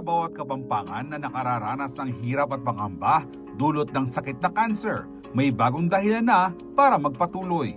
bawat Kapampangan na nakararanas ng hirap at pangamba dulot ng sakit na cancer, may bagong dahilan na para magpatuloy.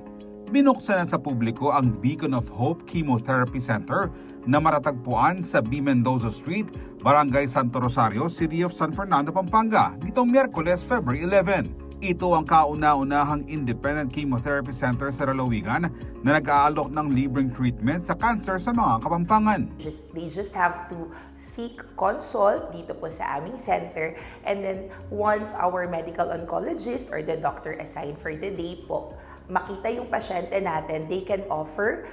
Binuksan na sa publiko ang Beacon of Hope Chemotherapy Center na matatagpuan sa B. Mendoza Street, Barangay Santo Rosario, City of San Fernando, Pampanga, nitong Miyerkules, February 11. Ito ang kauna-unahang independent chemotherapy center sa lalawigan na nag-aalok ng libreng treatment sa cancer sa mga Kapampangan. They just have to seek consult dito po sa aming center, and then once our medical oncologist or the doctor assigned for the day po makita yung pasyente natin, they can offer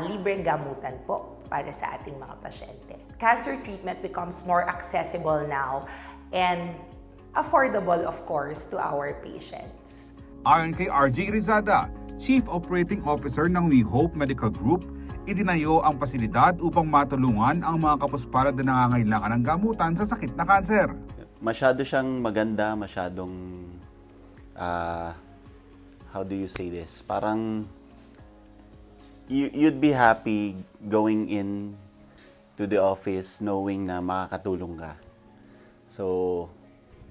libreng gamutan po para sa ating mga pasyente. Cancer treatment becomes more accessible now and affordable, of course, to our patients. Ayon kay RJ Rizada, Chief Operating Officer ng We Hope Medical Group, itinayo ang pasilidad upang matulungan ang mga kapuspalad na nangangailangan ng gamutan sa sakit na kanser. Masyado siyang maganda, masyadong, how do you say this? Parang you'd be happy going in to the office knowing na makakatulong ka. So,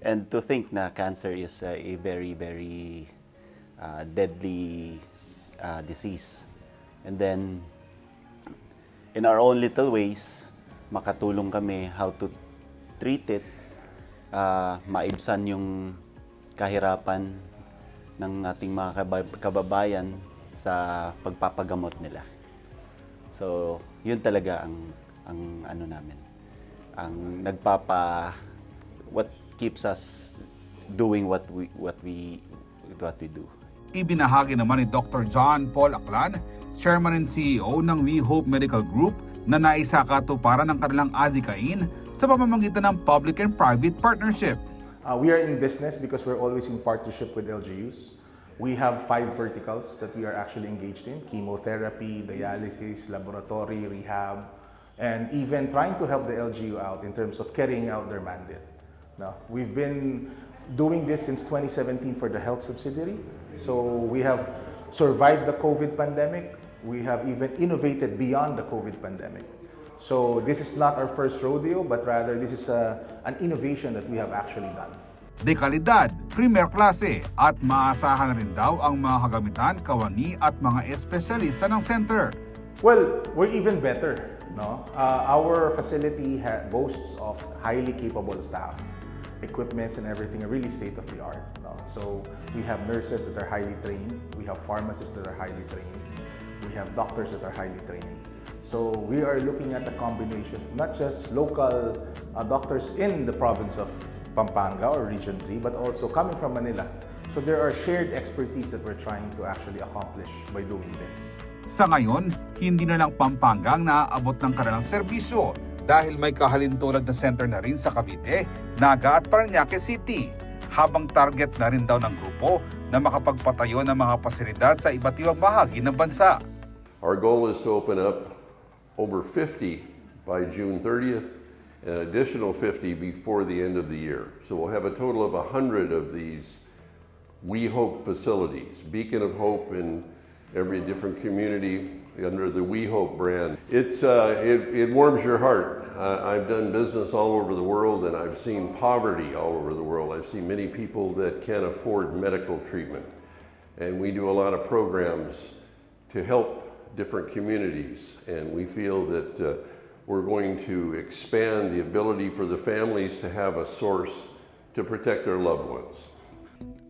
and to think na cancer is a very, very deadly disease. And then, in our own little ways, makatulong kami how to treat it, maibsan yung kahirapan ng ating mga kababayan sa pagpapagamot nila. So, yun talaga ang ano namin, ang what keeps us doing what we do. Ibinahagi naman ni Dr. John Paul Aklan, Chairman and CEO ng We Hope Medical Group, na naisakatuparan ng kanilang adikain sa pamamagitan ng public and private partnership. We are in business because we're always in partnership with LGUs. We have 5 verticals that we are actually engaged in: chemotherapy, dialysis, laboratory, rehab, and even trying to help the LGU out in terms of carrying out their mandate. Now, we've been doing this since 2017 for the health subsidiary. So we have survived the COVID pandemic. We have even innovated beyond the COVID pandemic. So this is not our first rodeo, but rather this is an innovation that we have actually done. Dekalidad, premier klase at maasahan na rin daw ang mga kagamitan, kawani at mga espesyalista ng center. Well, we're even better. No? Our facility boasts of highly capable staff. Equipments and everything are really state-of-the-art. No? So we have nurses that are highly trained. We have pharmacists that are highly trained. We have doctors that are highly trained. So we are looking at a combination of not just local doctors in the province of Pampanga or Region 3, but also coming from Manila. So there are shared expertise that we're trying to actually accomplish by doing this. Sa ngayon, hindi na lang Pampanga ang naaabot ng kanilang serbisyo dahil may kahalintulad na center na rin sa Cavite, Naga at Parañaque City, habang target na rin daw ng grupo na makapagpatayo ng mga pasilidad sa iba't ibang bahagi ng bansa. Our goal is to open up over 50 by June 30th and an additional 50 before the end of the year. So we'll have a total of 100 of these We Hope facilities, Beacon of Hope in every different community under the We Hope brand. It warms your heart. I've done business all over the world and I've seen poverty all over the world. I've seen many people that can't afford medical treatment. And we do a lot of programs to help different communities. And we feel that we're going to expand the ability for the families to have a source to protect their loved ones.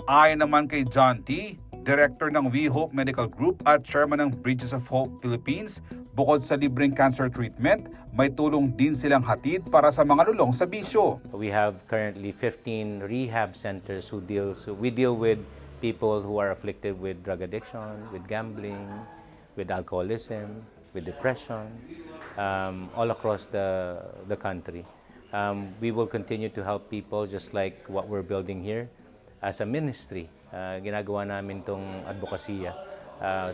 Ayon naman kay John T., Director ng We Hope Medical Group at Chairman ng Bridges of Hope Philippines, bukod sa libreng cancer treatment, may tulong din silang hatid para sa mga lulong sa bisyo. We have currently 15 rehab centers we deal with people who are afflicted with drug addiction, with gambling, with alcoholism, with depression, all across the country. We will continue to help people just like what we're building here as a ministry. Ginagawa namin tong advokasya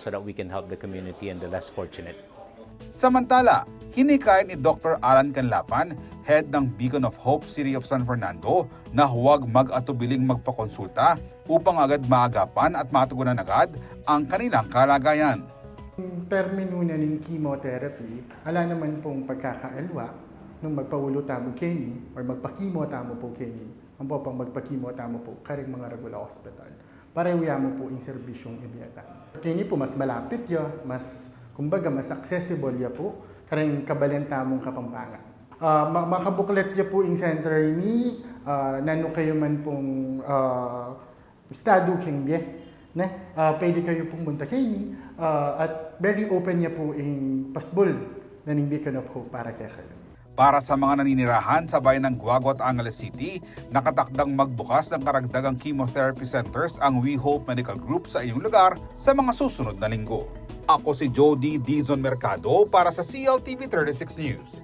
so that we can help the community and the less fortunate. Samantala, hinikayat ni Dr. Alan Canlapan, head ng Beacon of Hope City of San Fernando, na huwag mag-atubiling magpakonsulta upang agad maagapan at matugunan agad ang kanilang kalagayan. Yung termino na ng chemotherapy, ala naman pong pagkakaalwa nung magpaulo tamo kini or magpakimo tamo po kini, ang po pang magpakimo tamo po karing mga regular hospital. Pareho mo po yung serbisyong imyatan. Kini po mas malapit ya, mas kumbaga mas accessible ya po karing kabalin tamong Kapampangan. Makabuklet ya po yung center ni nano kayo man pong estado kengye. Pwede kayo pong munta kini at very open niya po yung pasbol na ng Beacon of Hope para kay kayo. Para sa mga naninirahan sa bayan ng Guago at Angeles City, nakatakdang magbukas ng karagdagang chemotherapy centers ang We Hope Medical Group sa iyong lugar sa mga susunod na linggo. Ako si Jody Dizon Mercado para sa CLTV 36 News.